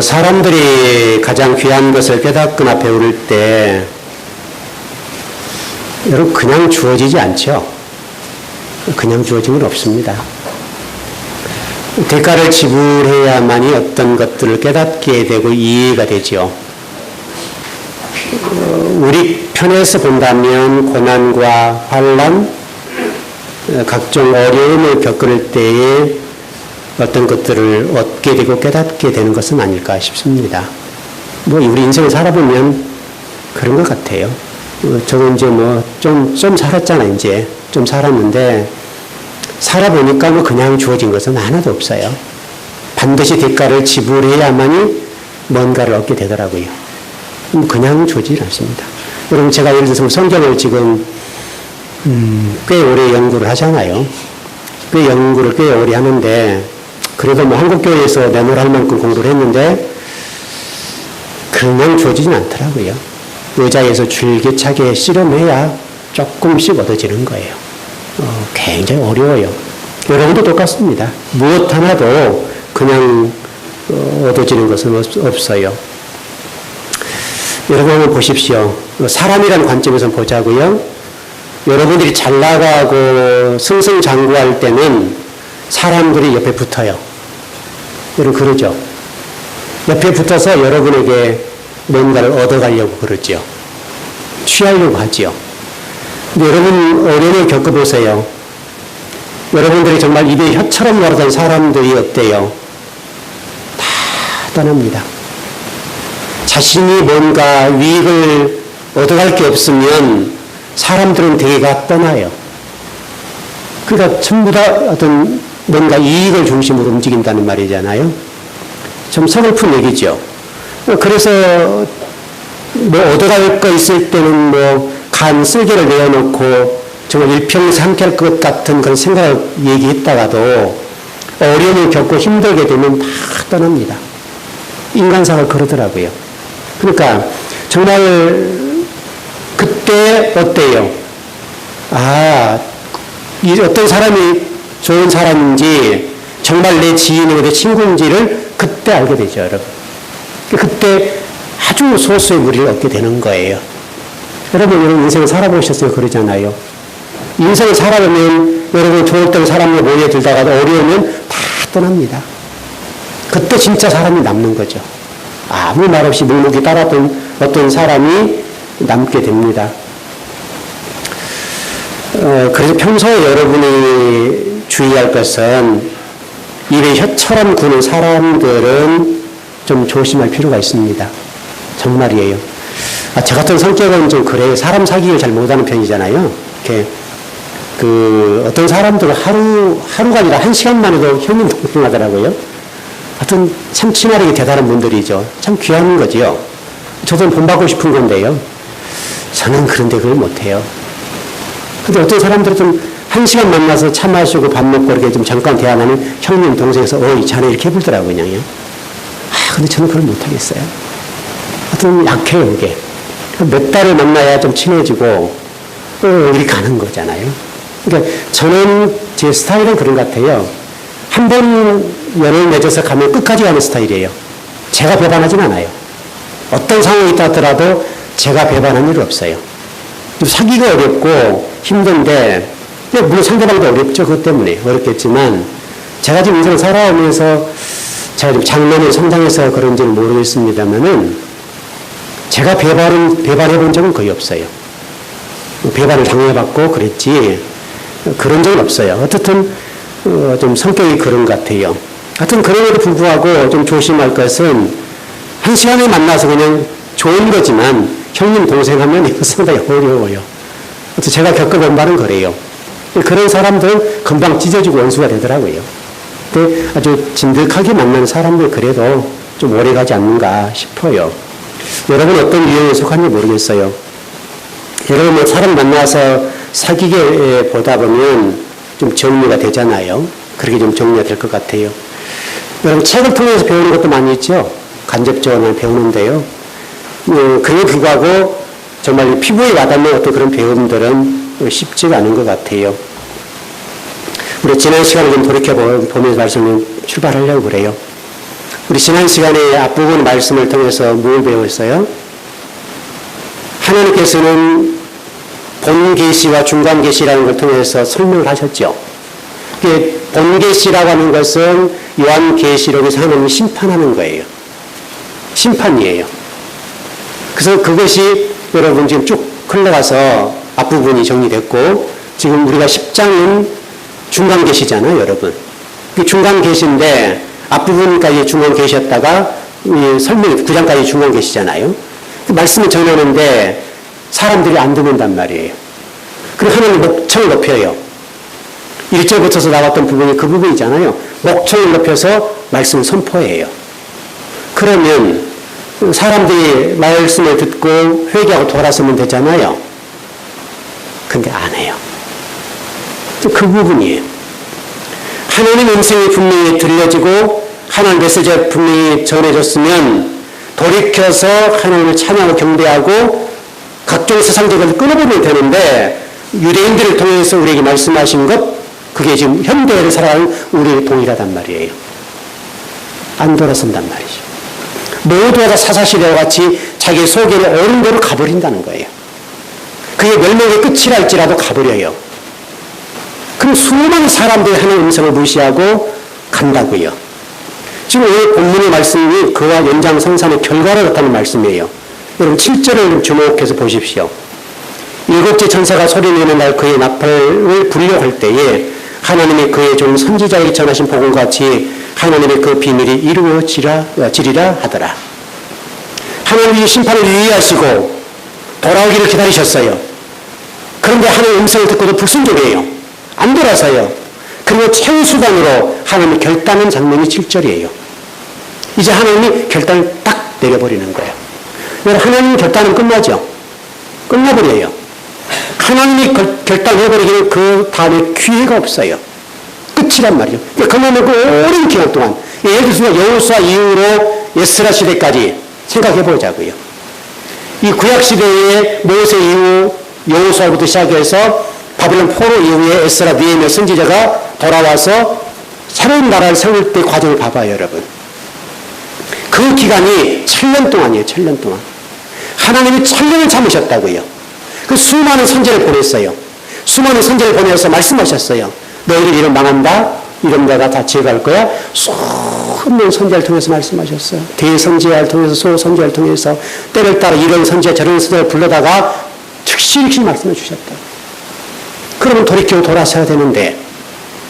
사람들이 가장 귀한 것을 깨닫거나 배울 때 여러분 그냥 주어지지 않죠. 그냥 주어진 건 없습니다. 대가를 지불해야만이 어떤 것들을 깨닫게 되고 이해가 되죠. 우리 편에서 본다면 고난과 환난, 각종 어려움을 겪을 때에 어떤 것들을 얻게 되고 깨닫게 되는 것은 아닐까 싶습니다. 우리 인생을 살아보면 그런 것 같아요. 저도 이제 좀 살았잖아요, 이제. 좀 살았는데, 살아보니까 그냥 주어진 것은 하나도 없어요. 반드시 대가를 지불해야만이 뭔가를 얻게 되더라고요. 그냥 주어지지 않습니다. 여러분, 제가 예를 들어서 성경을 지금, 꽤 오래 연구를 하잖아요. 연구를 꽤 오래 하는데, 그래도 한국교회에서 내놓을 만큼 공부를 했는데, 그냥 주어지진 않더라고요. 의자에서 줄기차게 씨름해야 조금씩 얻어지는 거예요. 굉장히 어려워요. 여러분도 똑같습니다. 무엇 하나도 그냥 얻어지는 것은 없어요. 여러분 한번 보십시오. 사람이라는 관점에서 보자고요. 여러분들이 잘 나가고 승승장구할 때는 사람들이 옆에 붙어요. 여러분 그러죠? 옆에 붙어서 여러분에게 뭔가를 얻어가려고 그러죠. 취하려고 하죠. 근데 여러분 어려움을 겪어보세요. 여러분들이 정말 입에 혀처럼 말하던 사람들이 어때요? 다 떠납니다. 자신이 뭔가 위익을 얻어갈 게 없으면 사람들은 대개가 떠나요. 그러니까 전부 다 어떤 뭔가 이익을 중심으로 움직인다는 말이잖아요. 좀 서글픈 얘기죠. 그래서 얻어갈 거 있을 때는 간 쓸개를 내어놓고 정말 일평생 함께 할 것 같은 그런 생각을 얘기했다가도 어려움을 겪고 힘들게 되면 다 떠납니다. 인간사가 그러더라고요. 그러니까 정말 그때 어때요? 어떤 사람이 좋은 사람인지 정말 내 지인이고 내 친구인지를 그때 알게 되죠, 여러분. 그때 아주 소수의 무리를 얻게 되는 거예요. 여러분 인생을 살아보셨어요? 그러잖아요. 인생을 살아보면 여러분 좋을 때 사람과 모여들다가도 어려우면 다 떠납니다. 그때 진짜 사람이 남는 거죠. 아무 말 없이 묵묵히 따랐던 어떤 사람이 남게 됩니다. 그래서 평소에 여러분이 주의할 것은 입에 혀처럼 구는 사람들은 좀 조심할 필요가 있습니다. 정말이에요. 저 같은 성격은 좀 그래요. 사람 사귀기를 잘 못하는 편이잖아요. 이렇게 어떤 사람들은 하루가 아니라 1시간만 해도 형님 동생 하더라고요. 하여튼 참 친화력이 대단한 분들이죠. 참 귀한 거지요. 저도 본받고 싶은 건데요. 저는 그런데 그걸 못해요. 근데 어떤 사람들은 좀 1시간 만나서 차 마시고 밥 먹고 이렇게 좀 잠깐 대화하면 형님 동생에서 어이 자네 이렇게 해보더라고요. 그냥요. 근데 저는 그걸 못하겠어요. 하여튼 약해요, 이게. 몇 달을 만나야 좀 친해지고, 우리 가는 거잖아요. 그러니까 저는 제 스타일은 그런 것 같아요. 한 번 연을 맺어서 가면 끝까지 가는 스타일이에요. 제가 배반하진 않아요. 어떤 상황이 있다 하더라도 제가 배반한 일은 없어요. 사귀기가 어렵고 힘든데, 물론 상대방도 어렵죠. 그것 때문에. 어렵겠지만, 제가 지금 인생을 살아오면서 제가 좀 장년을 성장해서 그런지는 모르겠습니다만은 제가 배반해본 적은 거의 없어요. 배반을 당해봤고 그랬지 그런 적은 없어요. 어떻든 좀 성격이 그런 것 같아요. 하여튼 그럼에도 불구하고 좀 조심할 것은 1시간에 만나서 그냥 좋은 거지만 형님 동생 하면 이거 상당히 어려워요. 제가 겪어본 바는 그래요. 그런 사람들은 금방 찢어지고 원수가 되더라고요. 근데 아주 진득하게 만나는 사람들 그래도 좀 오래 가지 않는가 싶어요. 여러분 어떤 유형에 속한지 모르겠어요. 여러분 사람 만나서 사귀게 보다 보면 좀 정리가 되잖아요. 그렇게 좀 정리가 될 것 같아요. 여러분 책을 통해서 배우는 것도 많이 있죠. 간접적으로 배우는데요. 그에 불구하고 정말 피부에 와닿는 어떤 그런 배움들은 쉽지가 않은 것 같아요. 우리 지난 시간을 좀 돌이켜보면서 말씀을 출발하려고 그래요. 우리 지난 시간에 앞부분 말씀을 통해서 뭘 배웠어요? 하나님께서는 본 계시와 중간 계시라는 걸 통해서 설명을 하셨죠. 본 계시라고 하는 것은 요한 계시록에서 하나님이 심판하는 거예요. 심판이에요. 그래서 그것이 여러분 지금 쭉 흘러가서 앞부분이 정리됐고, 지금 우리가 10장은 중간 계시잖아요, 여러분. 중간 계시인데 앞부분까지 중간 계시였다가 설명이 9장까지 중간 계시잖아요. 말씀을 전하는데 사람들이 안 듣는단 말이에요. 그리고 하나님 목청을 높여요. 1절부터서 나왔던 부분이 그 부분이잖아요. 목청을 높여서 말씀을 선포해요. 그러면 사람들이 말씀을 듣고 회개하고 돌아서면 되잖아요. 근데 안 해요. 그 부분이에요. 하나님 음성이 분명히 들려지고 하나님 메시지가 분명히 전해졌으면 돌이켜서 하나님을 찬양하고 경배하고 각종 세상적으로 끊어보면 되는데, 유대인들을 통해서 우리에게 말씀하신 것, 그게 지금 현대를 살아가는 우리의 동일하단 말이에요. 안 돌아선단 말이죠. 모두가 사사시대와 같이 자기 속에는 옳은 대로 가버린다는 거예요. 그게 멸망의 끝이라 할지라도 가버려요. 그럼 수많은 사람들이 하는 음성을 무시하고 간다고요. 지금 오늘 본문의 말씀이 그와 연장선상의 결과를 나타내는 말씀이에요. 여러분 7절을 주목해서 보십시오. 일곱째 천사가 소리내는 날 그의 나팔을 불려고 할 때에 하나님이 그의 종 선지자에게 전하신 복음과 같이 하나님의 그 비밀이 이루어지리라 하더라. 하나님이 심판을 유의하시고 돌아오기를 기다리셨어요. 그런데 하나님의 음성을 듣고도 불순종해요. 안 돌아서요. 그리고 최후수단으로 하나님이 결단한 장면이 7절이에요. 이제 하나님이 결단을 딱 내려버리는 거예요. 하나님 결단은 끝나죠. 끝나버려요. 하나님이 결단해버리기는 그 다음에 기회가 없어요. 끝이란 말이죠. 그러면 그 오랜 기간 동안, 예를 들어서 여호수아 이후로 에스라 시대까지 생각해보자고요. 이 구약시대의 모세 이후 여호수아부터 시작해서 바빌론 포로 이후에 에스라 느헤미야 선지자가 돌아와서 새로운 나라를 세울 때 과정을 봐봐요, 여러분. 그 기간이 7년 동안이에요, 7년 동안. 하나님이 7년을 참으셨다고요. 그 수많은 선지를 보냈어요. 수많은 선지를 보내서 말씀하셨어요. 너희들 이런 망한다. 이런 내가 다 제거할 거야. 수많은 선지를 통해서 말씀하셨어요. 대선지자를 통해서 소선지자를 통해서 때를 따라 이런 선지자 저런 선지자를 불러다가 즉시 말씀해 주셨다. 그러면 돌이키고 돌아서야 되는데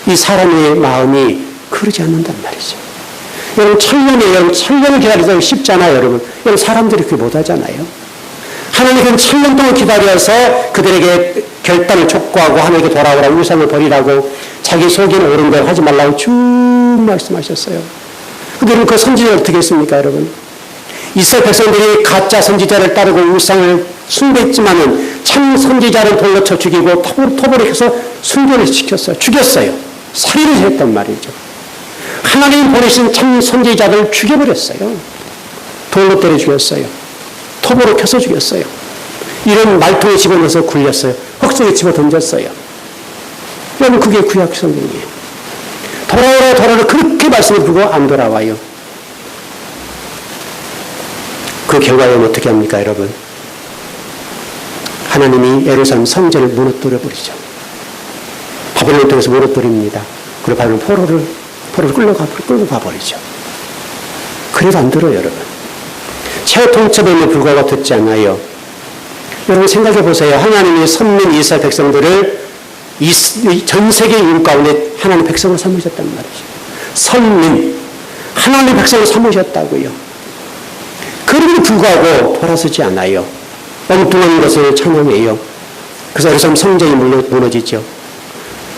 이 사람의 마음이 그러지 않는단 말이죠. 여러분 7년이에요. 7년을 기다리기 쉽잖아요, 여러분. 여러분 사람들이 그렇게 못하잖아요. 하나님은 7년 동안 기다려서 그들에게 결단을 촉구하고 하나님께 돌아오라, 우상을 버리라고, 자기 속에는 옳은 걸 하지 말라고 쭉 말씀하셨어요. 그들은 그 선지자를 어떻게 했습니까, 여러분? 이스라엘 백성들이 가짜 선지자를 따르고 우상을 숭배했지만은 참 선지자를 돌로 쳐 죽이고 토벌을 해서 순교를 시켰어요. 죽였어요. 살인을 했단 말이죠. 하나님이 보내신 참 선지자들을 죽여버렸어요. 돌로 때려 죽였어요. 톱으로 켜서 죽였어요. 이런 말통에 집어넣어서 굴렸어요. 흙속에 집어 던졌어요. 여러분 그게 구약 성경이에요. 돌아오라 돌아오라 그렇게 말씀을 두고 안 돌아와요. 그 결과는 어떻게 합니까, 여러분? 하나님이 예루살렘 성전을 무너뜨려 버리죠. 바벨론을 통해서 무너뜨립니다. 그리고 바벨론 포로를 끌고 가버리죠. 그래도 안 들어요, 여러분. 최후 통첩에는 불구하고 듣지 않아요. 여러분 생각해 보세요. 하나님이 선민 이스라엘 백성들을 전 세계 인구 가운데 하나님 백성을 삼으셨단 말이죠. 선민, 하나님 백성을 삼으셨다고요. 그럼에도 불구하고 돌아서지 않아요. 엉뚱한 것을 찬양해요. 그래서 예루살렘 성전이 무너지죠.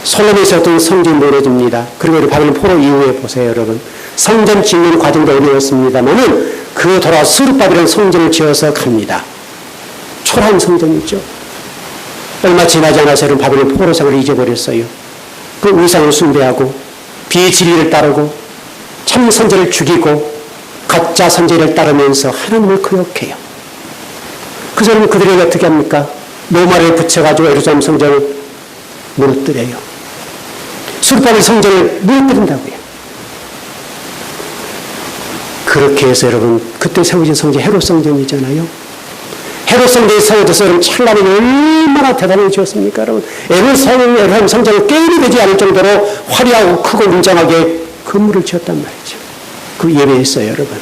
솔로몬이 세웠던 성전이 무너집니다. 그리고 바벨론 포로 이후에 보세요, 여러분. 성전 짓는 과정도 어려웠습니다만은 그 돌아와 스룹바벨은 성전을 지어서 갑니다. 초라한 성전이죠. 얼마 지나지 않아서 여러분 바벨론 포로 생활을 잊어버렸어요. 그 우상을 숭배하고 비진리를 따르고 참 선지를 죽이고 가짜 선지를 따르면서 하나님을 거역해요. 그래서 여러분 그들이 어떻게 합니까? 노마를 붙여가지고 예루살렘 성전을 무너뜨려요. 스룹바벨 성전을 무너뜨린다고요. 그렇게 해서 여러분, 그때 세워진 성전 헤롯 성전이잖아요. 헤롯 성전이 세워져서 여러분 찬란히 얼마나 대단해지었습니까? 여러분, 에루살렘 성전을 게임이 되지 않을 정도로 화려하고 크고 웅장하게 건물을 지었단 말이죠. 그 예배했어요, 여러분.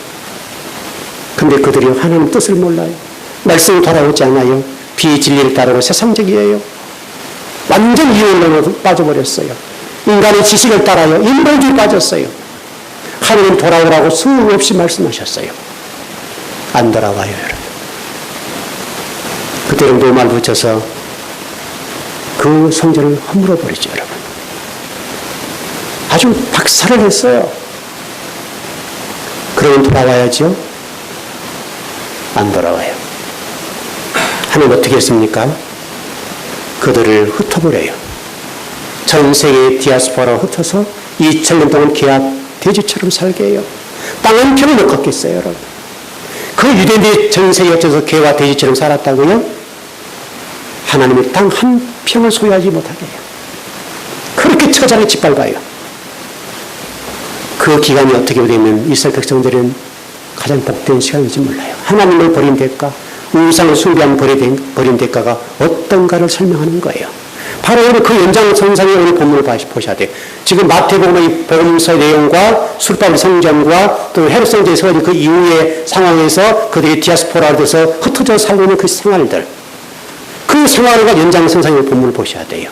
근데 그들이 하나님 뜻을 몰라요. 말씀이 돌아오지 않아요. 비진리를 따르고 세상적이에요. 완전 이혼론으로 빠져버렸어요. 인간의 지식을 따라요. 인본주의 빠졌어요. 하나님 돌아오라고 수없이 말씀하셨어요. 안 돌아와요, 여러분. 그때는 노말 붙여서 그 성전을 허물어 버리죠, 여러분. 아주 박살을 했어요. 그러면 돌아와야죠? 안 돌아와요. 하나님 어떻게 했습니까? 그들을 흩어버려요. 전 세계 디아스포라로 흩어서 2000년 동안 기아 돼지처럼 살게 해요. 땅 한 평을 못 걷겠어요, 여러분. 그 유대인들이 전 세계에 흩어서 개와 돼지처럼 살았다고요? 하나님이 땅 한 평을 소유하지 못하게 해요. 그렇게 처자를 짓밟아요. 그 기간이 어떻게 되면 이스라엘 백성들은 가장 복된 시간인지 몰라요. 하나님을 버린 대가, 우상을 숭배한 버린 대가가 어떤가를 설명하는 거예요. 바로 오늘 그 연장선상에 오늘 본문을 보셔야 돼요. 지금 마태복음의 복음서의 내용과 술밥 성전과 또 헤롯 성전에 세워진 그 이후의 상황에서 그들이 디아스포라로 돼서 흩어져 살고 있는 그 생활들, 그 생활과 연장선상의 본문을 보셔야 돼요.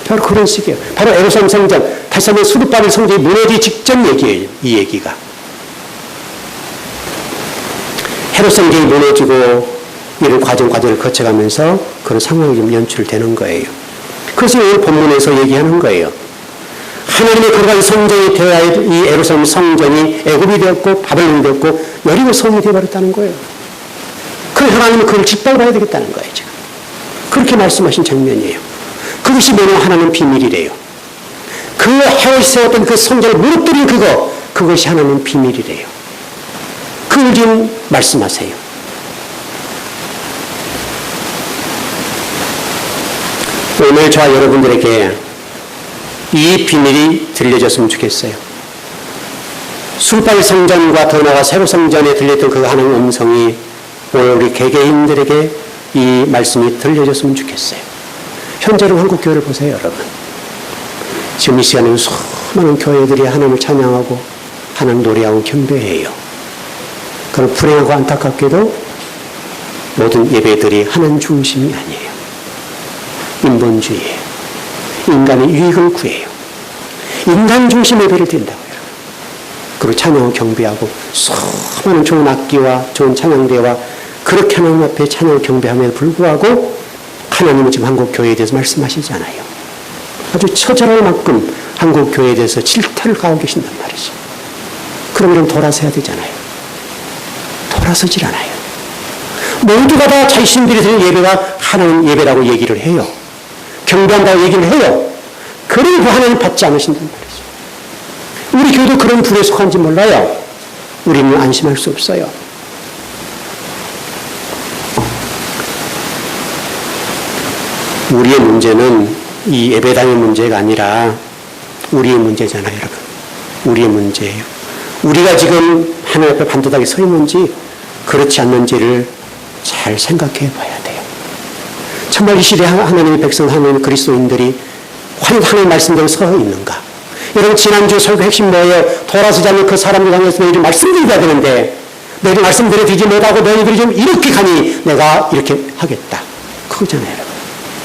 바로 그런 식이에요. 바로 예루살렘 성전, 다시 한번 수르바벨 성전이 무너지기 직전 얘기예요. 이 얘기가. 헤롯 성전이 무너지고 이런 과정을 거쳐가면서 그런 상황이 좀 연출되는 거예요. 그래서 오늘 본문에서 얘기하는 거예요. 하나님의 거룩한 성전이 되어야 이 예루살렘 성전이 애굽이 되었고 바벨론이 되었고 여리고 성이 되어버렸다는 거예요. 그래서 하나님은 그걸 짓밟아야 되겠다는 거예요. 지금. 그렇게 말씀하신 장면이에요. 그것이 뭐냐 하나님 비밀이래요. 그 헤롯이 세웠던 그 성전을 무너뜨린 그것이 하나님 비밀이래요. 그걸 지금 말씀하세요. 오늘 저와 여러분들에게 이 비밀이 들려졌으면 좋겠어요. 술발 성전과 더 나아가 세로 성전에 들렸던 그 하나님의 음성이 오늘 우리 개개인들에게 이 말씀이 들려졌으면 좋겠어요. 현재로 한국 교회를 보세요, 여러분. 지금 이 시간에는 수많은 교회들이 하나님을 찬양하고 하나님 노래하고 경배해요. 그럼 불행하고 안타깝게도 모든 예배들이 하나님 중심이 아니에요. 인본주의예요. 인간의 유익을 구해요. 인간 중심 예배를 드린다고요. 그리고 찬양을 경배하고 수많은 좋은 악기와 좋은 찬양대와 그렇게 하나님 앞에 찬양을 경배함에도 불구하고 하나님은 지금 한국 교회에 대해서 말씀하시잖아요. 아주 처절할 만큼 한국 교회에 대해서 질타를 가하고 계신단 말이죠. 그러면 돌아서야 되잖아요. 돌아서질 않아요. 모두가 다 자신들이 드리는 예배가 하나님 예배라고 얘기를 해요. 경배한다고 얘기를 해요. 그러고 하나님 받지 않으신단 말이죠. 우리 교회도 그런 불에 속한지 몰라요. 우리는 안심할 수 없어요. 우리의 문제는 이 예배당의 문제가 아니라 우리의 문제잖아요, 여러분. 우리의 문제예요. 우리가 지금 하나님 앞에 반듯하게 서 있는지 그렇지 않는지를 잘 생각해 봐야 돼요. 정말 이 시대에 하나님의 백성, 하나님의 그리스도인들이 하나님의 말씀대로 서 있는가? 여러분, 지난주 설교 핵심 뭐예요? 돌아서지 않는 그 사람들 향해서 너희들이 말씀드려야 되는데 너희들 말씀대로 되지 못하고 너희들이 좀 이렇게 가니 내가 이렇게 하겠다. 그거잖아요, 여러분.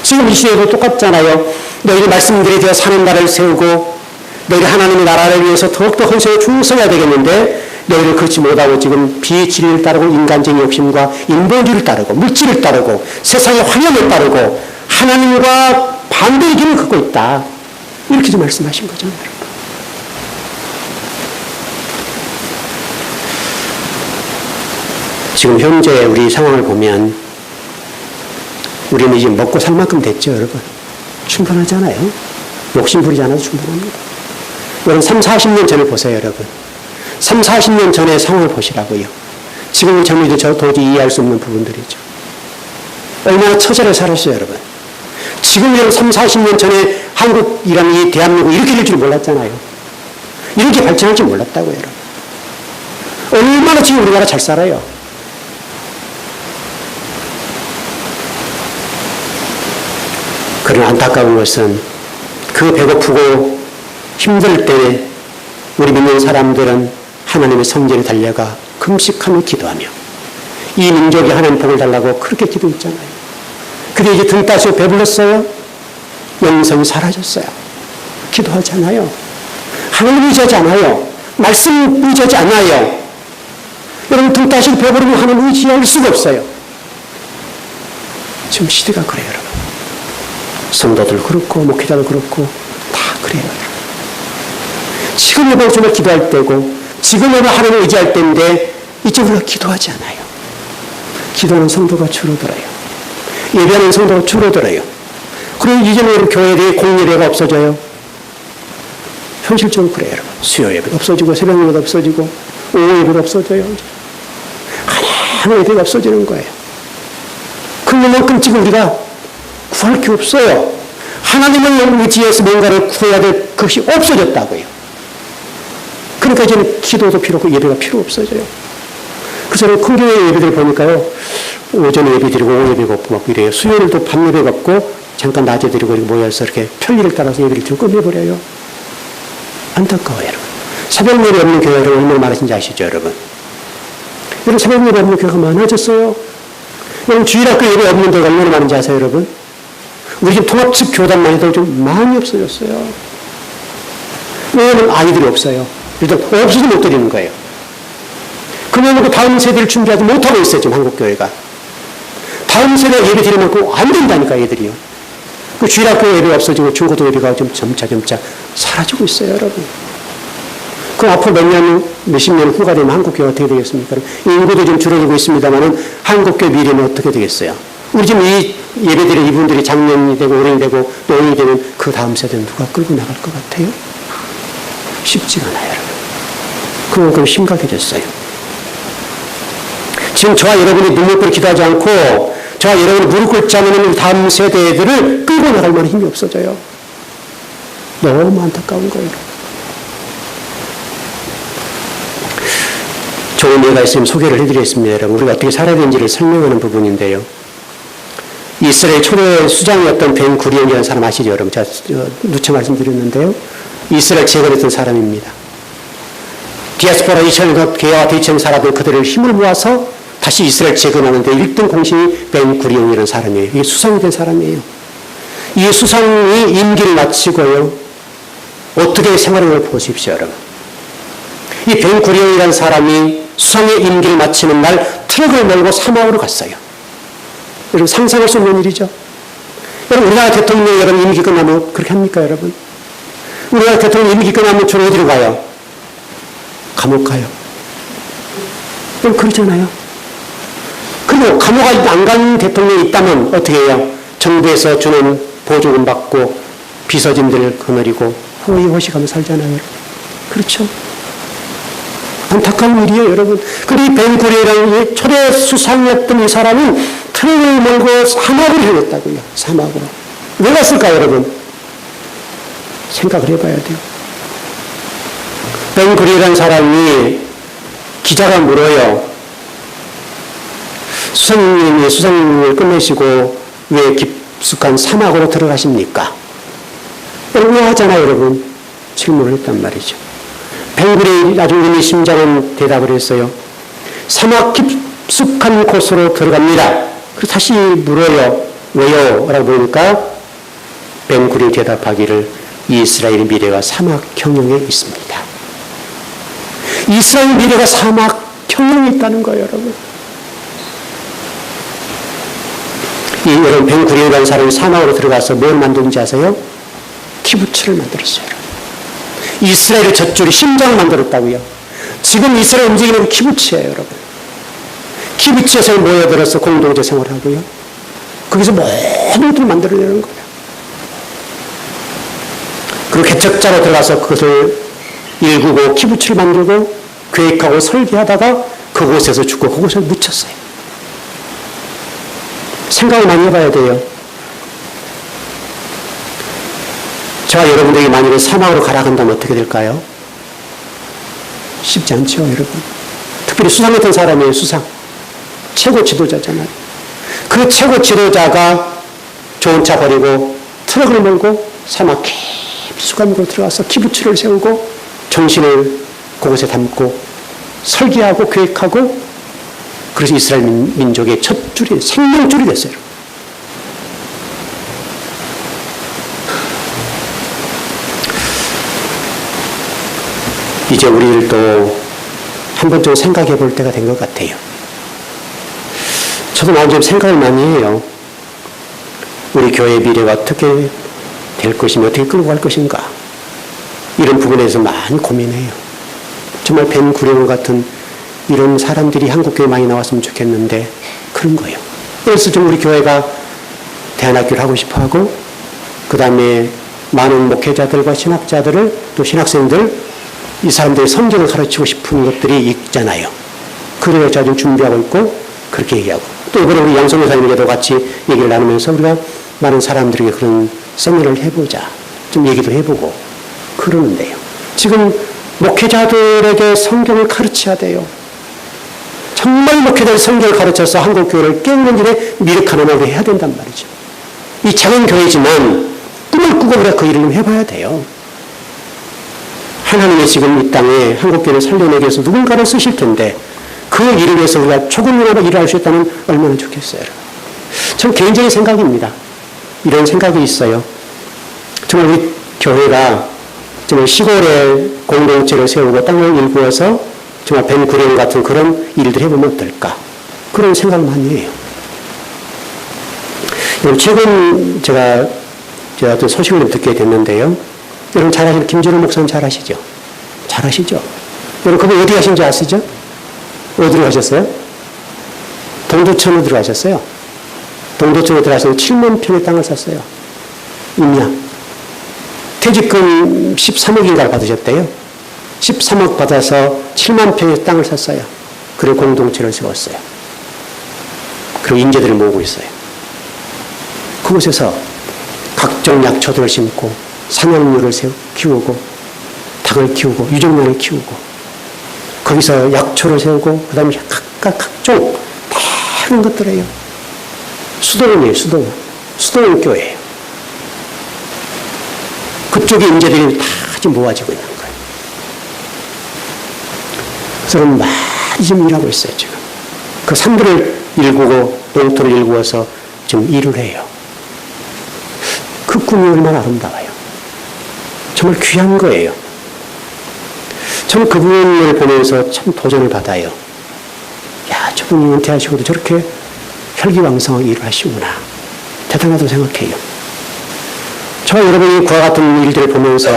지금 이 시대도 똑같잖아요. 너희들 말씀대로 되어 사는 나라를 세우고 너희들 하나님의 나라를 위해서 더욱더 헌신에 충성해야 되겠는데 너희를 그렇지 못하고 지금 비진리를 따르고 인간적인 욕심과 인본주의를 따르고 물질을 따르고 세상의 환영을 따르고 하나님과 반대의 길을 걷고 있다. 이렇게 좀 말씀하신 거잖아요. 지금 현재 우리 상황을 보면 우리는 이제 먹고 살 만큼 됐죠, 여러분. 충분하잖아요. 욕심 부리지 않아도 충분합니다. 여러분 3, 40년 전을 보세요, 여러분. 3, 40년 전의 상황을 보시라고요. 지금 젊은이들 저 도저히 이해할 수 없는 부분들이죠. 얼마나 처절하게 살았어요, 여러분. 지금 여러분 3, 40년 전에 한국이란 이 대한민국 이렇게 될 줄 몰랐잖아요. 이렇게 발전할 줄 몰랐다고요, 여러분. 얼마나 지금 우리나라 잘 살아요. 그러나 안타까운 것은 그 배고프고 힘들 때 우리 믿는 사람들은 하나님의 성전에 달려가 금식하며 기도하며 이 민족이 하나님 복을 달라고 그렇게 기도했잖아요. 근데 이제 등 따시고 배불렀어요. 영성이 사라졌어요. 기도하지 않아요. 하나님 의지하지 않아요. 말씀 의지하지 않아요. 여러분 등 따시고 배부르면 하나님 의지할 수가 없어요. 지금 시대가 그래요, 여러분. 성도들 그렇고 목회자도 그렇고 다 그래요. 지금 여러분 정말 기도할 때고 지금 여러분 하나님을 의지할 때인데 이제 우리가 기도하지 않아요. 기도하는 성도가 줄어들어요. 예배하는 성도가 줄어들어요. 그리고 이제는 여러분 교회에 공예배가 없어져요. 현실적으로 그래요, 여러분. 수요 예배가 없어지고 새벽 예배가 없어지고 오후 예배가 없어져요. 하나의 예배가 없어지는 거예요. 그만큼 지금 우리가 구할 게 없어요. 하나님을 의지해서 뭔가를 구해야 될 것이 없어졌다고요. 그러니까 이제는 기도도 필요 없고 예배가 필요 없어져요. 그래서 큰 교회 예배들 보니까요. 오전에 예배 드리고 오후 예배가 없고 막 이래요. 수요일도 밤 예배가 없고 잠깐 낮에 드리고 모여서 이렇게 편리를 따라서 예배를 드리고 끝내버려요. 안타까워요, 여러분. 새벽 예배 없는 교회를 얼마나 많으신지 아시죠, 여러분? 여러분 새벽 예배 없는 교회가 많아졌어요. 여러분 주일학교 예배 없는 데가 얼마나 많은지 아세요, 여러분? 우리 지금 통합식 교단만 해도 좀 많이 없어졌어요. 왜냐하면 아이들이 없어요. 일단 없어서 못 드리는 거예요. 그러면 그 다음 세대를 준비하지 못하고 있어요, 지금 한국교회가. 다음 세대가 예배 드리면 그거 안 된다니까, 애들이요. 그 주일학교 예배가 없어지고 중고등 예배가 좀 점차 사라지고 있어요, 여러분. 그럼 앞으로 몇십 년 후가 되면 한국교회가 어떻게 되겠습니까? 인구도 좀 줄어들고 있습니다만 한국교회 미래는 어떻게 되겠어요? 우리 지금 이 예배드린 이분들이 장년이 되고 어른이 되고 노인이 되면 그 다음 세대는 누가 끌고 나갈 것 같아요? 쉽지가 않아요, 여러분. 그만큼 심각해졌어요. 지금 저와 여러분이 눈물 끓여 기도하지 않고 저와 여러분이 무릎 꿇지 않으면 다음 세대들을 끌고 나갈 만한 힘이 없어져요. 너무 안타까운 거예요. 좋은 예가 있으면 소개를 해드리겠습니다, 여러분. 우리가 어떻게 살아야 되는지를 설명하는 부분인데요. 이스라엘 초대 수장이었던 벤 구리온이라는 사람 아시죠, 여러분? 제가 누차 말씀드렸는데요. 이스라엘 재건했던 사람입니다. 디아스포라 2천여 개와 대천 사람들 그들을 힘을 모아서 다시 이스라엘 재건하는데 1등 공신이 벤 구리온이라는 사람이에요. 이게 수상이 된 사람이에요. 이 수상이 임기를 마치고요. 어떻게 생활을 보십시오, 여러분. 이 벤 구리온이라는 사람이 수상의 임기를 마치는 날 트럭을 몰고 사막으로 갔어요. 여러분 상상할 수 없는 일이죠. 여러분 우리나라 대통령 여러분 임기 끝나면 그렇게 합니까, 여러분? 우리나라 대통령 임기 끝나면 주로 어디로 가요? 감옥 가요. 여러분 그렇잖아요. 그리고 감옥 안 간 대통령이 있다면 어떻게 해요? 정부에서 주는 보조금 받고 비서진들을 거느리고 호의호식하며 살잖아요. 그렇죠? 안타까운 일이에요, 여러분. 그리고 벤구리라는 초대 수상이었던 이 사람은 트럭을 몰고 사막을 흘렀다고요. 사막으로. 왜 갔을까요, 여러분? 생각을 해봐야 돼요. 벤구리라는 사람이 기자가 물어요. 수상님을 끝내시고 왜 깊숙한 사막으로 들어가십니까? 왜 하잖아요, 여러분. 질문을 했단 말이죠. 벤구리 나중에 심장은 대답을 했어요. 사막 깊숙한 곳으로 들어갑니다. 그래서 다시 물어요. 왜요? 라고 보니까 벤구리 대답하기를 이스라엘의 미래가 사막 경영에 있습니다. 이스라엘 미래가 사막 경영에 있다는 거예요, 여러분. 여러분 벤구리라는 사람이 사막으로 들어가서 뭘 만드는지 아세요? 키부츠를 만들었어요. 이스라엘의 젖줄이 심장을 만들었다고요. 지금 이스라엘 움직이는 키부츠예요, 여러분. 키부츠에서 모여들어서 공동체 생활을 하고요. 거기서 모든 것을 만들어내는 거예요. 그리고 개척자로 들어가서 그것을 일구고 키부츠를 만들고 계획하고 설계하다가 그곳에서 죽고 그곳에 묻혔어요. 생각을 많이 해봐야 돼요. 저와 여러분들이 만약에 사막으로 가라 한다면 어떻게 될까요? 쉽지 않죠, 여러분. 특별히 수상 같은 사람이에요, 수상. 최고 지도자잖아요. 그 최고 지도자가 좋은 차 버리고 트럭을 몰고 사막 깊이 수감으로 들어가서 기부추를 세우고 정신을 그곳에 담고 설계하고 계획하고 그래서 이스라엘 민족의 첫 줄이 생명줄이 됐어요. 이제 우리들도 한 번쯤 생각해 볼 때가 된 것 같아요. 저도 많이 좀 생각을 많이 해요. 우리 교회의 미래가 어떻게 될 것이며 어떻게 끌고 갈 것인가. 이런 부분에 대해서 많이 고민해요. 정말 벤 구리온 같은 이런 사람들이 한국교회에 많이 나왔으면 좋겠는데 그런 거예요. 그래서 좀 우리 교회가 대안학교를 하고 싶어하고 그 다음에 많은 목회자들과 신학자들을 또 신학생들 이 사람들의 성경을 가르치고 싶은 것들이 있잖아요. 그래서 제가 지금 준비하고 있고 그렇게 얘기하고 또 이번에 우리 양성 교사님께도 같이 얘기를 나누면서 우리가 많은 사람들에게 그런 세미나를 해보자. 좀 얘기도 해보고 그러는데요. 지금 목회자들에게 성경을 가르쳐야 돼요. 정말 목회자들이 성경을 가르쳐서 한국교회를 깨우는 일에 미륵 하나만 해야 된단 말이죠. 이 작은 교회지만 꿈을 꾸고 우리가 그 일을 좀 해봐야 돼요. 하나님이 지금 이 땅에 한국교회를 살려내기 위해서 누군가를 쓰실 텐데 그 일을 위해서 우리가 조금이라도 일을 할 수 있다면 얼마나 좋겠어요. 전 개인적인 생각입니다. 이런 생각이 있어요. 정말 우리 교회가 정말 시골에 공동체를 세우고 땅을 일구어서 정말 벤 구리온 같은 그런 일들 해보면 어떨까. 그런 생각을 많이 해요. 최근 제가 어떤 소식을 좀 듣게 됐는데요. 여러분 잘 아시는 김준호 목사님 잘 아시죠? 잘 아시죠? 여러분 그분 어디 가신지 아시죠? 어디로 가셨어요? 동두천으로 들어가셨어요. 동두천으로 들어가서 7만 평의 땅을 샀어요. 임야. 퇴직금 13억인가를 받으셨대요. 13억 받아서 7만 평의 땅을 샀어요. 그리고 공동체를 세웠어요. 그리고 인재들을 모으고 있어요. 그곳에서 각종 약초들을 심고 산양류를 키우고 닭을 키우고 유정란을 키우고 거기서 약초를 세우고 그 다음에 각종 다른 것들이에요. 수도원이에요. 수도원 교회예요. 그쪽에 인재들이 다 지금 모아지고 있는 거예요. 그래서 많이 지금 일하고 있어요. 지금 그 산들을 일구고 농토를 일구어서 지금 일을 해요. 그 꿈이 얼마나 아름다워요. 정말 귀한 거예요. 저는 그분을 보면서 참 도전을 받아요. 야, 저분이 은퇴하시고도 저렇게 혈기왕성하게 일을 하시구나. 대단하다고 생각해요. 저 여러분이 그와 같은 일들을 보면서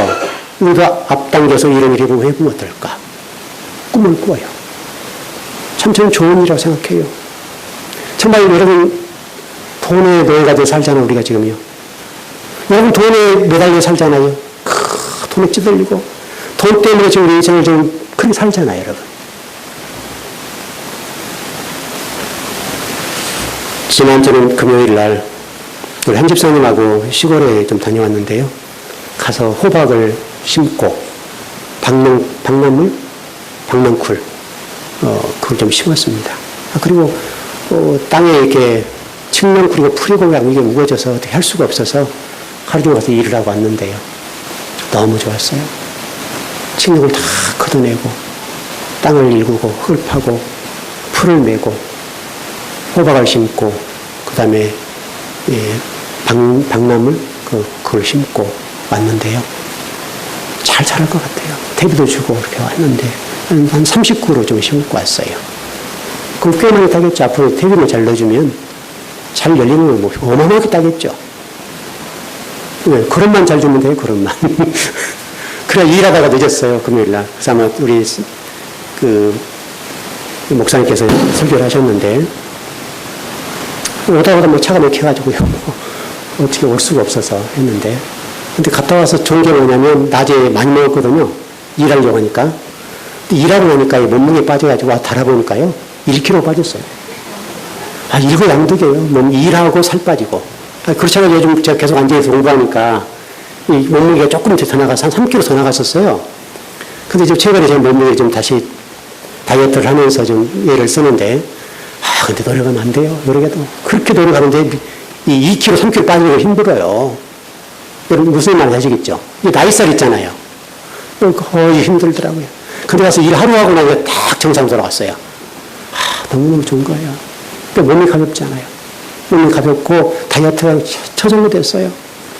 우리도 앞당겨서 이런 일을 해보면 어떨까? 꿈을 꾸어요. 참 저는 좋은 일이라고 생각해요. 정말 여러분 돈에 노예가 살잖아요. 우리가 지금요. 여러분 돈에 매달려 살잖아요. 돈에 찌들리고 돈 때문에 지금 우리 인생을 좀 크게 살잖아요. 여러분. 지난 저는 금요일 날 우리 한 집사님하고 시골에 좀 다녀왔는데요. 가서 호박을 심고 박랑쿨 그걸 좀 심었습니다. 그리고 땅에 이렇게 측면 그리고 풀이고 이게 우거져서 어떻게 할 수가 없어서 하루 종일 가서 일을 하고 왔는데요. 너무 좋았어요. 측면을 다 걷어내고 땅을 일구고 흙을 파고 풀을 메고 호박을 심고 그 다음에 박나물 그걸 심고 왔는데요. 잘 자랄 것 같아요. 대비도 주고 이렇게 왔는데 한 30그루 좀 심고 왔어요. 그럼 꽤 많이 따겠죠. 앞으로 대비만 잘 넣어주면 잘 열리는 거 어마어마하게 따겠죠. 네, 그릇만 잘 주면 돼요. 그릇만. 그래 일하다가 늦었어요. 금요일날. 그래서 아마 우리 목사님께서 설교를 하셨는데 오다 뭐 차가 막혀가지고요. 어떻게 올 수가 없어서 했는데 근데 갔다 와서 좋은 게 뭐냐면 낮에 많이 먹었거든요. 일하려고 하니까. 근데 일하고 나니까 몸무게 빠져가지고 달아보니까요. 1kg 빠졌어요. 일거양득이에요. 몸 일하고 살 빠지고. 그렇잖아요. 요즘 제가 계속 앉아서 공부하니까 이 몸무게가 조금 더 나가서 한 3kg 더 나갔었어요. 근데 지금 최근에 제 몸무게 좀 다시 다이어트를 하면서 좀 예를 쓰는데, 근데 노력하면 안 돼요. 노력해도. 그렇게 노력하는데, 이 2kg, 3kg 빠지는 거 힘들어요. 여러분, 무슨 말인지 아시겠죠? 이 나이살 있잖아요. 거의 힘들더라고요. 근데 가서 일 하루 하고 나서 딱 정상 돌아왔어요. 너무너무 좋은 거예요. 근데 몸이 가볍잖아요. 몸이 가볍고 다이어트가 처정도 됐어요.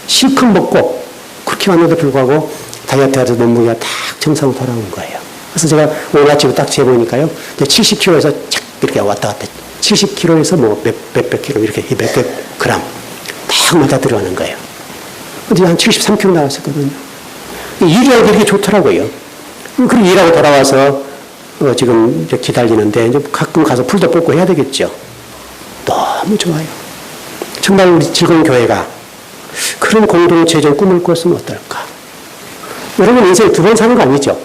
실컷 먹고 그렇게 왔는데 불구하고 다이어트가 돼서 몸무게가 딱 정상으로 돌아온 거예요. 그래서 제가 오늘 아침에 딱 재보니까요. 70kg에서 착 이렇게 왔다 갔다. 70kg에서 뭐 몇백 킬로 이렇게 몇백 그램 딱 맞아 들어가는 거예요. 근데 한 73kg 나왔었거든요. 일하고 이렇게 좋더라고요. 그리고 일하고 돌아와서 지금 이제 기다리는데 이제 가끔 가서 풀도 뽑고 해야 되겠죠. 너무 좋아요. 정말 우리 즐거운 교회가 그런 공동체적 꿈을 꿨으면 어떨까? 여러분 인생 두 번 사는 거 아니죠?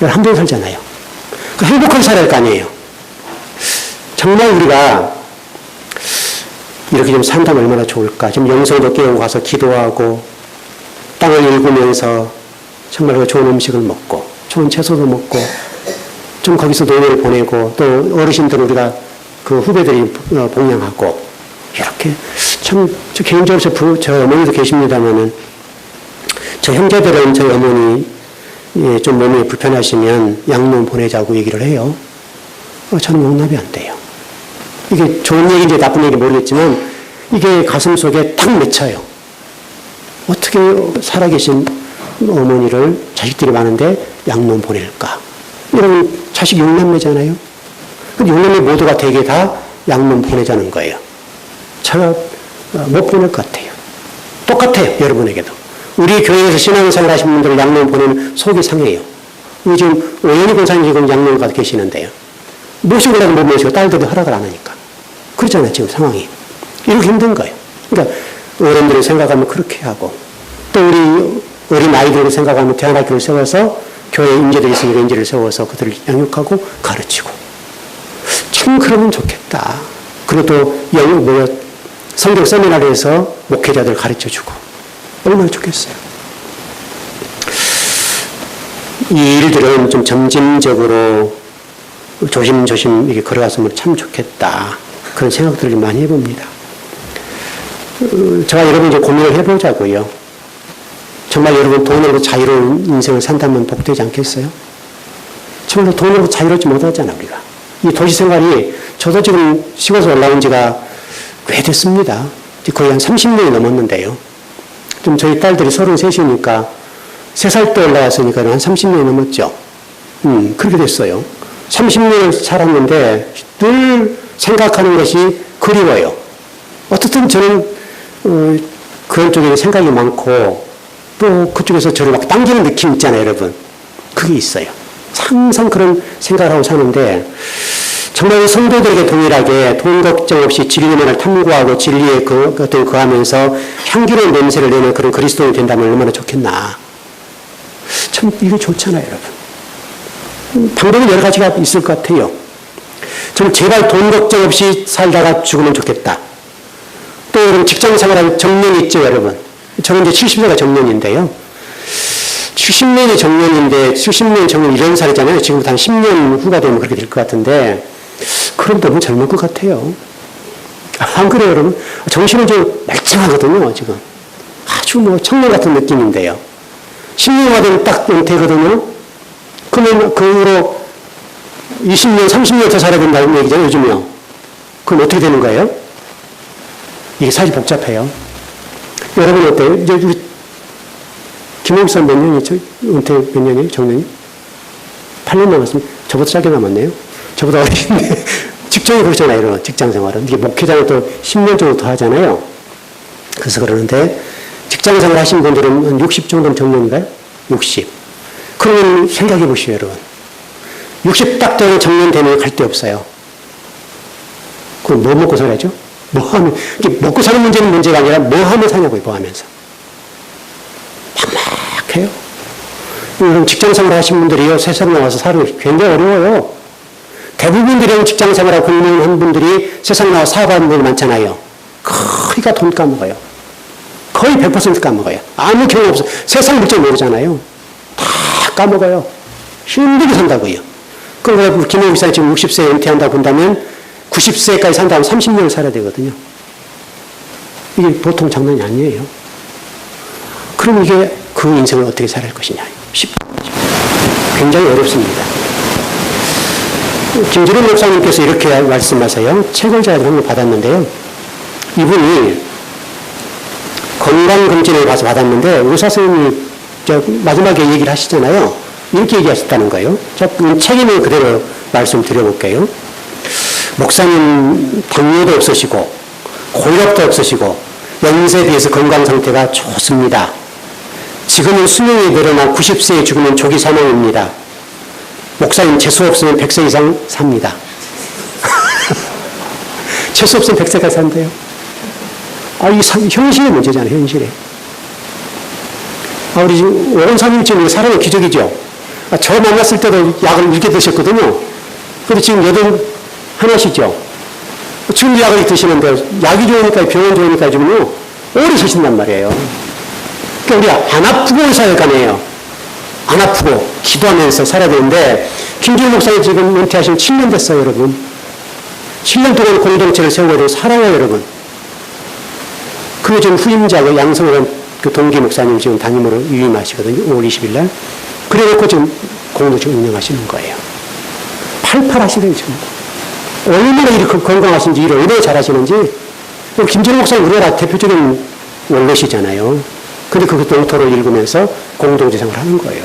한 번 살잖아요. 행복하게 살아야 할 거 아니에요. 정말 우리가 이렇게 좀 산다면 얼마나 좋을까? 지금 영성도 깨우고 가서 기도하고 땅을 읽으면서 정말 그 좋은 음식을 먹고 좋은 채소도 먹고 좀 거기서 노예를 보내고 또 어르신들 우리가 그 후배들이 봉양하고 이렇게 참 저 개인적으로 저 어머니도 계십니다만은 저 형제들은 저희 어머니 좀 몸이 불편하시면 양로원 보내자고 얘기를 해요. 저는 용납이 안 돼요. 이게 좋은 얘기인지 나쁜 얘기인지 모르겠지만 이게 가슴 속에 탁 맺혀요. 어떻게 살아계신 어머니를 자식들이 많은데 양로원 보낼까? 여러분 자식 6남매잖아요. 근데 6남매 모두가 대개 다 양로원 보내자는 거예요. 제가 못 보낼 것 같아요. 똑같아요. 여러분에게도. 우리 교회에서 신앙생활 하신 분들을 양로원 보내면 속이 상해요. 지금 오연희 권사님 지금 양로원 가서 계시는데요. 모시고 나도 못 모시고 딸들도 허락을 안 하니까. 그렇잖아요. 지금 상황이. 이렇게 힘든 거예요. 그러니까 어른들을 생각하면 그렇게 하고 또 우리 어린 아이들을 생각하면 대안학교를 세워서 교회 인재들이 있으니까 인재를 세워서 그들을 양육하고 가르치고 참 그러면 좋겠다. 그리고 또 성경 세미나리에서 목회자들 가르쳐주고 얼마나 좋겠어요. 이 일들은 좀 점진적으로 조심조심 이렇게 걸어갔으면 참 좋겠다. 그런 생각들을 많이 해봅니다. 제가 여러분 이제 고민을 해보자고요. 정말 여러분 돈으로 자유로운 인생을 산다면 복되지 않겠어요? 정말로 돈으로 자유롭지 못하잖아 우리가. 이 도시 생활이 저도 지금 시골에서 올라온 지가 꽤 됐습니다. 거의 한 30년이 넘었는데요. 좀 저희 딸들이 33이니까 3살 때 올라왔으니까 한 30년이 넘었죠. 그렇게 됐어요. 30년을 살았는데 늘 생각하는 것이 그리워요. 어떻든 저는 그런 쪽에 생각이 많고 또 그쪽에서 저를 막 당기는 느낌 있잖아요, 여러분. 그게 있어요. 항상 그런 생각을 하고 사는데 정말 성도들에게 동일하게 돈 걱정 없이 진리만을 탐구하고 진리에 어떤 거하면서 향기로운 냄새를 내는 그런 그리스도인이 된다면 얼마나 좋겠나. 참 이게 좋잖아요, 여러분. 방법은 여러 가지가 있을 것 같아요. 저는 제발 돈 걱정 없이 살다가 죽으면 좋겠다. 또 여러분 직장 생활하는 정년이 있죠, 여러분. 저는 이제 70세가 정년인데요. 70년이 정년인데 70년 정년 이런 살이잖아요. 지금부터 한 10년 후가 되면 그렇게 될 것 같은데 그럼 너무 젊을 것 같아요. 안 그래요, 여러분? 정신은 좀 말짱하거든요, 지금. 아주 뭐 청년 같은 느낌인데요. 10년가 되면 딱 은퇴거든요. 그러면 그 후로 20년, 30년 더 살아야 된다는 얘기죠, 요즘요. 그럼 어떻게 되는 거예요? 이게 사실 복잡해요. 여러분 어때요? 이제 우리 김홍수 몇 년이죠? 은퇴 몇 년이에요? 정년이? 8년 남았습니다. 저보다 짧게 남았네요. 저보다 어린데 직장이 그렇잖아요. 이런 직장 생활은. 이게 목회자는 또 10년 정도 더 하잖아요. 그래서 그러는데 직장 생활 하신 분들은 한 60 정도는 정년인가요? 60. 그러면 생각해 보시오, 여러분. 60 딱 되는 정년 되면 갈 데 없어요. 그럼 뭐 먹고 살아야죠? 뭐 하면, 먹고 사는 문제는 문제가 아니라 뭐 하면 사냐고요, 뭐 하면서. 막막해요. 여러분 직장생활 하신 분들이요, 세상 나와서 살기 굉장히 어려워요. 대부분들이 직장생활하고 근무한 분들이 세상 나와 사업하는 분들 많잖아요. 거의 다 돈 까먹어요. 거의 100% 까먹어요. 아무 경험 없어요. 세상 물정 모르잖아요. 다 까먹어요. 힘들게 산다고요. 그러니까 김호 목사님 지금 60세에 은퇴한다고 본다면 90세까지 산다면 30년을 살아야 되거든요. 이게 보통 장난이 아니에요. 그럼 이게 그 인생을 어떻게 살아갈 것이냐. 굉장히 어렵습니다. 김진욱 목사님께서 이렇게 말씀하세요. 책을 제가 한번 받았는데요. 이분이 건강검진을 가서 받았는데 의사 선생님이 마지막에 얘기를 하시잖아요. 이렇게 얘기하셨다는 거예요. 자, 책임을 그대로 말씀드려볼게요. 목사님 당뇨도 없으시고 고혈압도 없으시고 연세에 비해서 건강 상태가 좋습니다. 지금은 수명이 늘어나 90세에 죽으면 조기 사망입니다. 목사님 재수 없으면 100세 이상 삽니다. 재수 없으면 100세까지 산대요. 이 현실의 문제잖아요, 현실에. 우리 지금 오원사님 지금 사람의 기적이죠. 저 만났을 때도 약을 이렇게 드셨거든요. 근데 지금 여든 하나시죠. 지금 약을 드시는데 약이 좋으니까 병원 좋으니까 지금요 오래 사신단 말이에요. 그러니까 우리 안 아프고 살아야 할 거 아니에요. 안 아프고 기도하면서 살아야 되는데 김진욱 목사님 지금 은퇴하신 7년 됐어요, 여러분. 7년 동안 공동체를 세우고 살아요, 여러분. 그 지금 후임자고 양성원 그 동기 목사님 지금 담임으로 유임하시거든요. 5월 20일 날. 그래놓고 지금 공동체 운영하시는 거예요. 팔팔하시네요, 지금. 얼마나 이렇게 건강하신지, 일을 얼마나 잘하시는지. 김진욱 목사님 우리나라 대표적인 원로시잖아요. 근데 그 동토를 읽으면서 공동체 생활을 하는 거예요.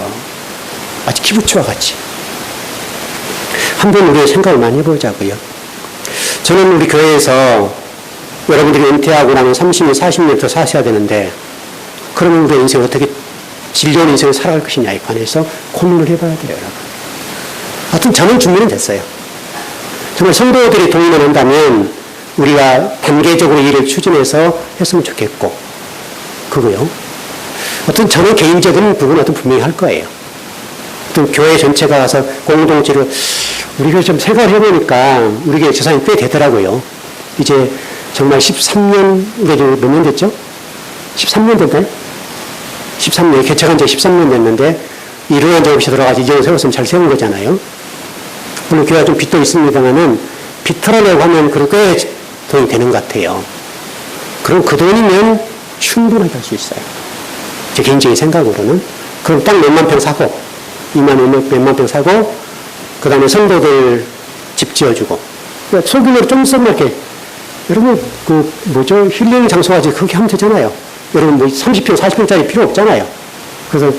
아주 기부처와 같이. 한번 우리 생각을 많이 해보자고요. 저는 우리 교회에서 여러분들이 은퇴하고 나면 30년, 40년 더 사셔야 되는데 그러면 우리 인생을 어떻게 질 좋은 인생을 살아갈 것이냐에 관해서 고민을 해봐야 돼요, 여러분. 하여튼 저는 준비는 됐어요. 정말 성도들이 동의만 한다면 우리가 단계적으로 일을 추진해서 했으면 좋겠고 그거요. 어떤 저는 개인적인 부분은 어떤 분명히 할 거예요. 어떤 교회 전체가 가서 공동체로 우리 교회 좀 생각을 해보니까 우리 교회 재산이 꽤 되더라고요. 이제 정말 13년, 이게 몇 년 됐죠? 13년 됐나요? 13년, 개척한 지 13년 됐는데 일어난 적 없이 들어가서 이제 세웠으면 잘 세운 거잖아요. 물론 교회가 좀 빚도 있습니다만은 빚 털어내고 하면 그런 꽤 돈이 되는 것 같아요. 그럼 그 돈이면 충분하게 할 수 있어요. 제 개인적인 생각으로는. 그럼 땅 몇만 평 사고, 2만 몇만 평 사고, 그 다음에 성도들 집 지어주고, 그러니까 소규모로 좀 써 이렇게, 여러분, 힐링 장소까지 그렇게 하면 되잖아요. 여러분, 30평, 40평짜리 필요 없잖아요. 그래서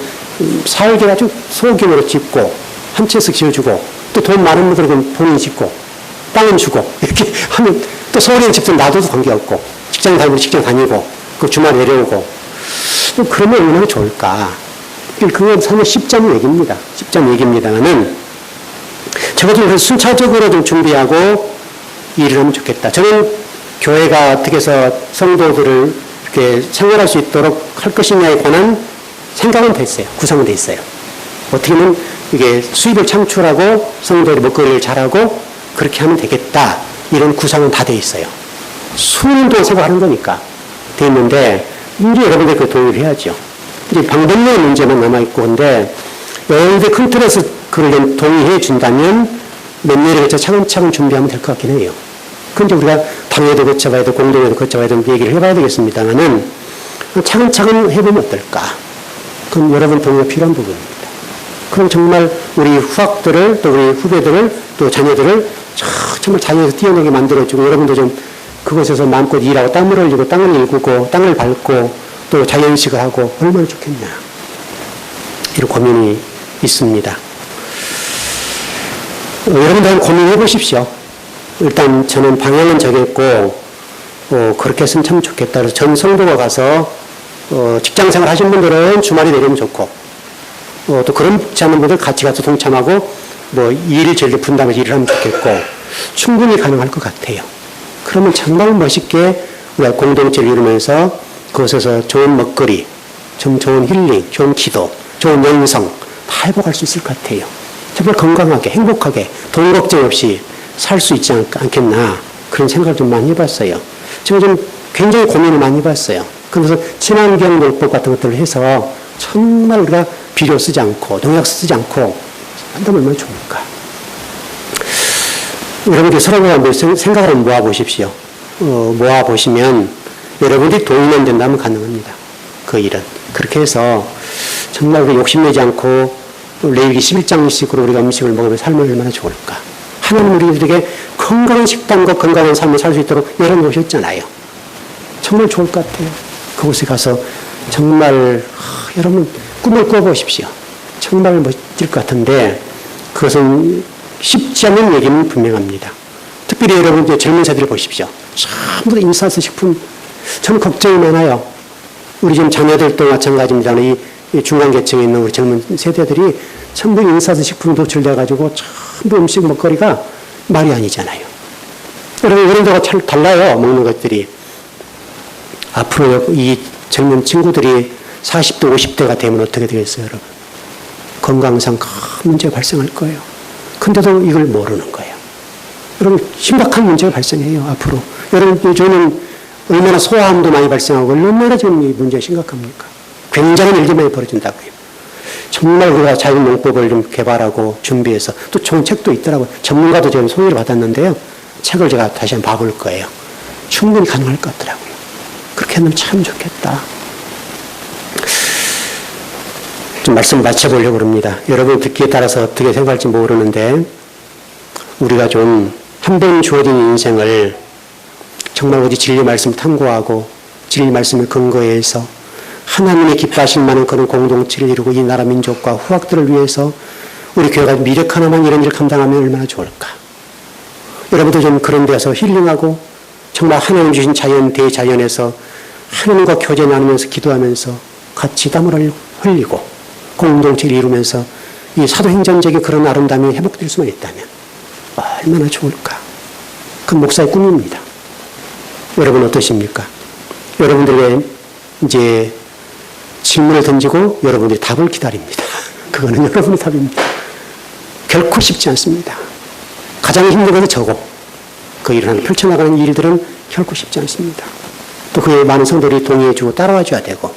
살게 아주 소규모로 짓고, 한 채씩 지어주고, 또 돈 많은 분들은 본인이 짓고, 땅은 주고, 이렇게 하면 또 서울에 있는 집들 놔둬도 관계없고, 직장 다니고, 직장 다니고, 그 주말 내려오고, 그러면 얼마나 좋을까. 그건 사실 10점 얘기입니다. 10점 얘기입니다만은, 제가 좀 순차적으로 좀 준비하고 일을 하면 좋겠다. 저는 교회가 어떻게 해서 성도들을 이렇게 생활할 수 있도록 할 것이냐에 관한 생각은 됐어요. 구상은 돼 있어요. 어떻게 하면 이게 수입을 창출하고 성도들이 먹거리를 잘하고 그렇게 하면 되겠다. 이런 구상은 다 돼 있어요. 수년 동안 생각하는 거니까 돼 있는데 이제 여러분들 그 동의를 해야죠. 이제 방법론의 문제만 남아있고 근데 여러분들 큰 틀에서 그걸 동의해 준다면 몇 년에 걸쳐 차근차근 준비하면 될 것 같긴 해요. 그런데 우리가 당회도 거쳐봐야 되고 공동회도 거쳐봐야 되고 얘기를 해봐야 되겠습니다만은 차근차근 해보면 어떨까. 그럼 여러분 동의가 필요한 부분입니다. 그럼 정말 우리 후학들을 또 우리 후배들을 또 자녀들을 정말 자녀에서 뛰어나게 만들어주고 여러분도 좀 그곳에서 마음껏 일하고 땀을 흘리고 땅을 일구고 땅을 밟고 또 자연식을 하고 얼마나 좋겠냐. 이런 고민이 있습니다. 여러분도 한번 고민해 보십시오. 일단 저는 방향은 정했고 그렇게 했으면 참 좋겠다. 그래서 전 성도가 가서 직장생활 하신 분들은 주말이 내리면 좋고 또 그렇지 않은 분들 같이 가서 동참하고 일을 제일 분담해서 일을 하면 좋겠고 충분히 가능할 것 같아요. 그러면 정말 멋있게 우리가 공동체를 이루면서 그곳에서 좋은 먹거리, 좀 좋은 힐링, 좋은 기도, 좋은 영성 다 회복할 수 있을 것 같아요. 정말 건강하게 행복하게 돈 걱정 없이 살 수 있지 않겠나 그런 생각을 좀 많이 해봤어요. 제가 좀 굉장히 고민을 많이 해봤어요. 그래서 친환경 놀법 같은 것들을 해서 정말 우리가 비료 쓰지 않고 농약 쓰지 않고 한다면 얼마나 좋을까. 여러분들 서로가 한번 생각을 한번 모아보십시오. 모아보시면 여러분들이 동의만 된다면 가능합니다. 그 일은. 그렇게 해서 정말 우리 욕심내지 않고 레위기 11장식으로 우리가 음식을 먹으면 살면 얼마나 좋을까. 하나님 우리들에게 건강한 식단과 건강한 삶을 살 수 있도록 열어놓으셨잖아요. 정말 좋을 것 같아요. 그곳에 가서 정말 여러분 꿈을 꿔보십시오. 정말 멋질 것 같은데 그것은 쉽지 않은 얘기는 분명합니다. 특별히 여러분 이제 젊은 세대를 보십시오. 전부 다 인싸서 식품 저는 걱정이 많아요. 우리 지금 자녀들도 마찬가지입니다. 이 중간계층에 있는 우리 젊은 세대들이 전부 인싸서 식품 도출돼가지고 전부 음식 먹거리가 말이 아니잖아요. 여러분 어른들과 잘 달라요. 먹는 것들이. 앞으로 이 젊은 친구들이 40대 50대가 되면 어떻게 되겠어요, 여러분? 건강상 큰 문제가 발생할 거예요. 근데도 이걸 모르는 거예요. 여러분 심각한 문제가 발생해요, 앞으로. 여러분 저는 얼마나 소아암도 많이 발생하고 얼마나 지금 이 문제가 심각합니까? 굉장한 일들이 많이 벌어진다고요. 정말 우리가 자연농법을 좀 개발하고 준비해서 또 좋은 책도 있더라고요. 전문가도 제가 소개를 받았는데요. 책을 제가 다시 한번 봐볼 거예요. 충분히 가능할 것 같더라고요. 그렇게 하면 참 좋겠다. 좀 말씀 마쳐보려고 합니다. 여러분 듣기에 따라서 어떻게 생각할지 모르는데 우리가 좀 한 번 주어진 인생을 정말 어디 진리 말씀 탐구하고 진리 말씀을 근거해서 하나님의 기뻐하실 만한 그런 공동체를 이루고 이 나라 민족과 후학들을 위해서 우리 교회가 미력 하나만 이런 일을 감당하면 얼마나 좋을까. 여러분도 좀 그런 데서 힐링하고 정말 하나님 주신 자연 대자연에서 하나님과 교제 나누면서 기도하면서 같이 땀을 흘리고 공동체를 이루면서 이 사도행전적인 그런 아름다움이 회복될 수만 있다면 얼마나 좋을까. 그 목사의 꿈입니다. 여러분 어떠십니까? 여러분들에게 이제 질문을 던지고 여러분들이 답을 기다립니다. 그거는 여러분의 답입니다. 결코 쉽지 않습니다. 가장 힘든 것은 저고 그 일을 펼쳐나가는 일들은 결코 쉽지 않습니다. 또 그에 많은 성도들이 동의해주고 따라와줘야 되고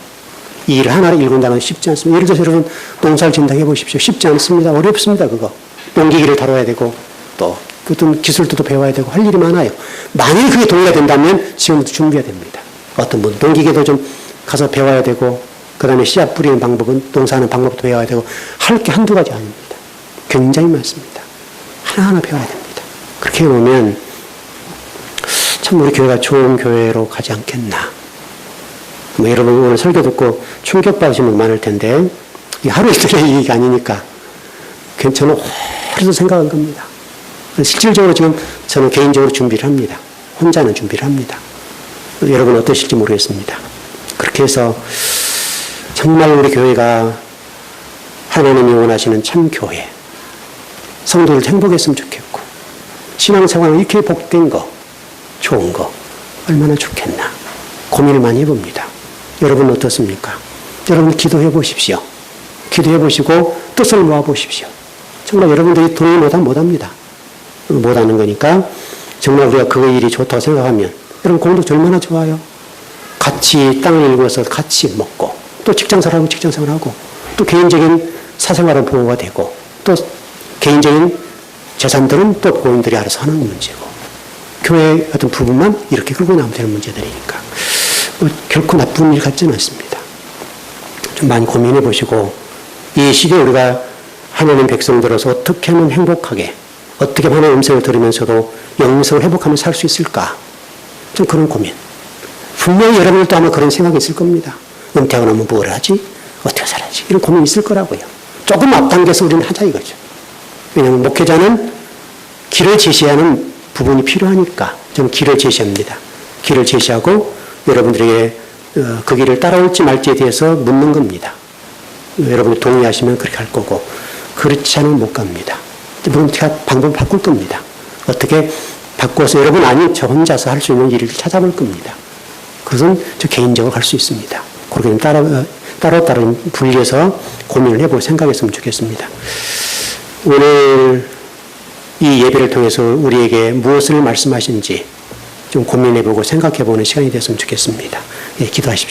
이 일을 하나를 일군다는 쉽지 않습니다. 예를 들어서 여러분 농사를 짓는다 해보십시오. 쉽지 않습니다. 어렵습니다. 그거. 농기기를 다뤄야 되고 또 어떤 기술도 배워야 되고 할 일이 많아요. 만약에 그게 동의가 된다면 지금부터 준비해야 됩니다. 어떤 분 농기계도 좀 가서 배워야 되고 그 다음에 씨앗 뿌리는 방법은 농사하는 방법도 배워야 되고 할 게 한두 가지 아닙니다. 굉장히 많습니다. 하나하나 배워야 됩니다. 그렇게 해보면 참 우리 교회가 좋은 교회로 가지 않겠나. 여러분 오늘 설교 듣고 충격받으신 분 많을 텐데 이 하루 이틀의 얘기가 아니니까 저는 오래도 생각한 겁니다. 실질적으로 지금 저는 개인적으로 준비를 합니다. 혼자는 준비를 합니다. 여러분 어떠실지 모르겠습니다. 그렇게 해서 정말 우리 교회가 하나님이 원하시는 참 교회, 성도들 행복했으면 좋겠고 신앙생활은 이렇게 복된 거, 좋은 거 얼마나 좋겠나 고민을 많이 해봅니다. 여러분 어떻습니까? 여러분 기도해 보십시오. 기도해 보시고 뜻을 모아 보십시오. 정말 여러분들이 동의 못합니다. 못하는 거니까 정말 우리가 그 일이 좋다고 생각하면 여러분 공동체 얼마나 좋아요. 같이 땅을 일구어서 같이 먹고 또 직장생활하고 직장생활하고 또 개인적인 사생활은 보호가 되고 또 개인적인 재산들은 또 본인들이 알아서 하는 문제고 교회 어떤 부분만 이렇게 끌고 나오면 되는 문제들이니까 결코 나쁜 일 같지는 않습니다. 좀 많이 고민해 보시고 이 시대에 우리가 하나님 백성들로서 어떻게 하면 행복하게 어떻게 하나님의 음성을 들으면서도 영성을 회복하며 살 수 있을까? 좀 그런 고민. 분명히 여러분들도 아마 그런 생각이 있을 겁니다. 은퇴하고 나면 뭘 하지? 어떻게 살아야지? 이런 고민이 있을 거라고요. 조금 앞당겨서 우리는 하자 이거죠. 왜냐하면 목회자는 길을 제시하는 부분이 필요하니까 저는 길을 제시합니다. 길을 제시하고 여러분들에게 그 길을 따라올지 말지에 대해서 묻는 겁니다. 여러분이 동의하시면 그렇게 할 거고 그렇지 않으면 못 갑니다. 물론 제가 방법을 바꿀 겁니다. 어떻게 바꿔서 여러분 아니 저 혼자서 할 수 있는 일을 찾아볼 겁니다. 그것은 저 개인적으로 할 수 있습니다. 그렇게 따로 분리해서 고민을 해볼 생각했으면 좋겠습니다. 오늘 이 예배를 통해서 우리에게 무엇을 말씀하신지 좀 고민해보고 생각해보는 시간이 됐으면 좋겠습니다. 예, 기도하십시오.